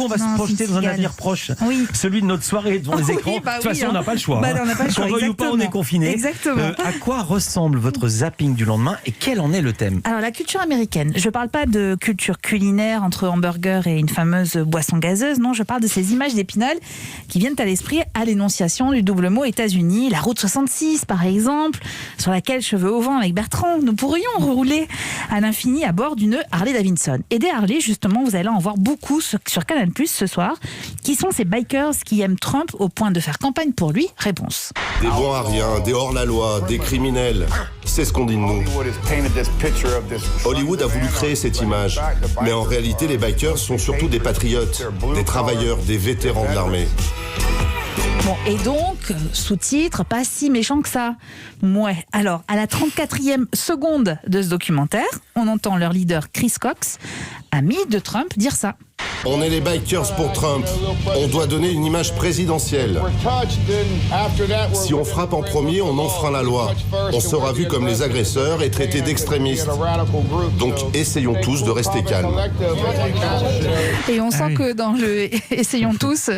On va se projeter dans un avenir proche, celui de notre soirée devant les écrans. De toute façon, on n'a pas le choix. On n'a pas le choix. Qu'on veuille ou pas, on est confiné. Exactement. À quoi ressemble votre zapping du lendemain et quel en est le thème? Alors, la culture américaine. Je ne parle pas de culture culinaire entre hamburger et une fameuse boisson gazeuse. Non, je parle de ces images d'Épinal qui viennent à l'esprit à l'énonciation du double mot États-Unis. La route 66, par exemple, sur laquelle, cheveux au vent avec Bertrand, nous pourrions rouler à l'infini à bord d'une Harley Davidson. Et des Harley, justement, vous allez en voir beaucoup sur Canal+ ce soir. Qui sont ces bikers qui aiment Trump au point de faire campagne pour lui? Réponse. Des bons à rien, des hors-la-loi, des criminels. C'est ce qu'on dit de nous. Hollywood a voulu créer cette image. Mais en réalité, les bikers sont surtout des patriotes, des travailleurs, des vétérans de l'armée. Bon, et donc, sous-titre, pas si méchant que ça. Ouais. Alors, à la 34e seconde de ce documentaire, on entend leur leader Chris Cox, ami de Trump, dire ça. On est les bikers pour Trump. On doit donner une image présidentielle. Si on frappe en premier, on enfreint la loi. On sera vu comme les agresseurs et traités d'extrémistes. Donc essayons tous de rester calmes. Et on sent que dans le « essayons tous »,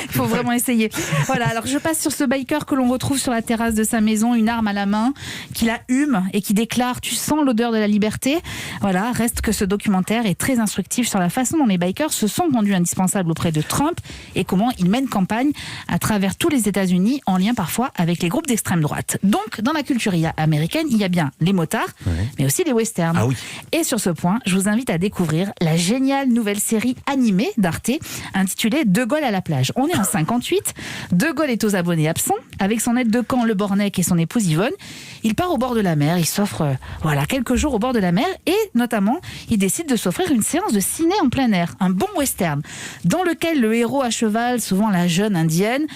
il faut vraiment essayer. Voilà, alors je passe sur ce biker que l'on retrouve sur la terrasse de sa maison, une arme à la main, qui la hume et qui déclare « Tu sens l'odeur de la liberté ». Voilà, reste que ce documentaire est très instructif sur la façon dont les bikers se sont rendus indispensables auprès de Trump et comment ils mènent campagne à travers tous les États-Unis en lien parfois avec les groupes d'extrême droite. Donc, dans la culture américaine, il y a bien les motards, mais aussi les westerns. Ah oui. Et sur ce point, je vous invite à découvrir la géniale nouvelle série animée d'Arte intitulée De Gaulle à la plage. On est en 58, De Gaulle est aux abonnés absents, avec son aide de camp Le Bornec et son épouse Yvonne. Il part au bord de la mer, il s'offre quelques jours au bord de la mer et notamment, il décide de s'offrir une séance de ciné en plein air, un bon western, dans lequel le héros à cheval, souvent la jeune indienne,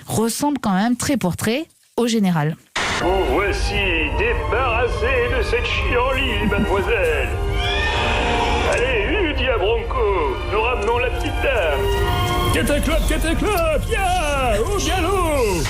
ressemble quand même trait pour trait au général. Vous voici débarrassé de cette chienlit, mademoiselle. Allez, Udia Bronco, nous ramenons la petite dame. Cataclope, ya, au galop.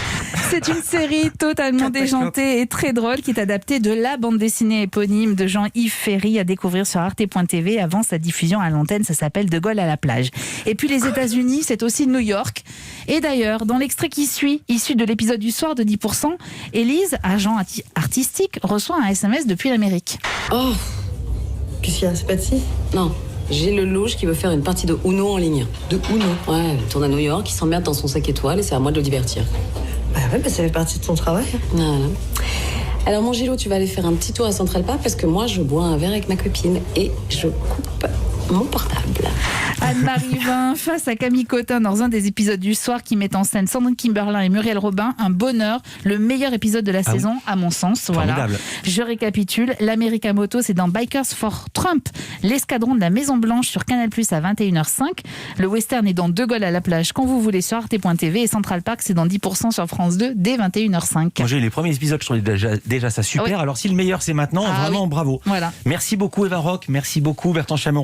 C'est une série totalement déjantée et très drôle qui est adaptée de la bande dessinée éponyme de Jean-Yves Ferry à découvrir sur arte.tv avant sa diffusion à l'antenne. Ça s'appelle De Gaulle à la plage. Et puis les États-Unis, c'est aussi New York. Et d'ailleurs, dans l'extrait qui suit, issu de l'épisode du soir de 10%, Élise, agent artistique, reçoit un SMS depuis l'Amérique. Oh, qu'est-ce qu'il y a? C'est pas de si? Non. J'ai le louche qui veut faire une partie de Uno en ligne. De Uno? Ouais, il tourne à New York, il s'emmerde dans son sac étoile et c'est à moi de le divertir. Bah ouais, ça fait partie de ton travail. Voilà. Alors mon Gilo, tu vas aller faire un petit tour à Central Park parce que moi je bois un verre avec ma copine et je coupe mon portable. Anne-Marie Vin face à Camille Cotin dans un des épisodes du soir qui met en scène Sandrine Kimberlin et Muriel Robin. Un bonheur, le meilleur épisode de la saison à mon sens. Formidable. Voilà. Je récapitule, l'America Moto c'est dans Bikers for Trump, l'escadron de la Maison Blanche sur Canal+ à 21h05. Le western est dans De Gaulle à la plage quand vous voulez sur arte.tv et Central Park c'est dans 10% sur France 2 dès 21h05. Moi j'ai eu les premiers épisodes, je trouvais déjà ça super. Oui. Alors si le meilleur c'est maintenant, vraiment bravo. Voilà. Merci beaucoup Eva Rock, merci beaucoup Bertrand Chameron.